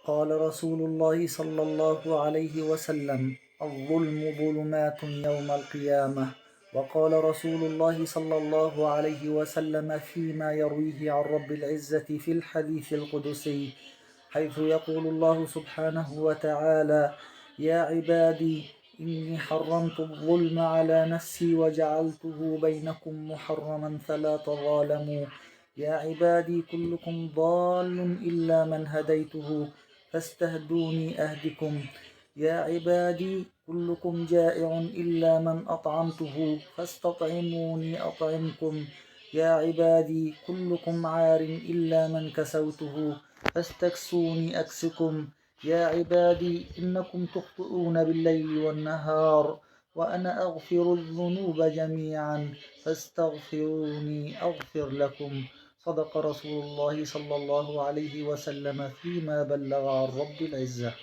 قال رسول الله صلى الله عليه وسلم: الظلم ظلمات يوم القيامة. وقال رسول الله صلى الله عليه وسلم فيما يرويه عن رب العزة في الحديث القدسي، حيث يقول الله سبحانه وتعالى: يا عبادي إني حرمت الظلم على نفسي وجعلته بينكم محرما فلا تظالموا. يا عبادي كلكم ضال إلا من هديته فاستهدوني أهدكم. يا عبادي كلكم جائع إلا من أطعمته فاستطعموني أطعمكم. يا عبادي كلكم عار إلا من كسوته فاستكسوني أكسكم. يا عبادي إنكم تخطئون بالليل والنهار وأنا أغفر الذنوب جميعا فاستغفروني أغفر لكم. صدق رسول الله صلى الله عليه وسلم فيما بلغ عن رب العزة.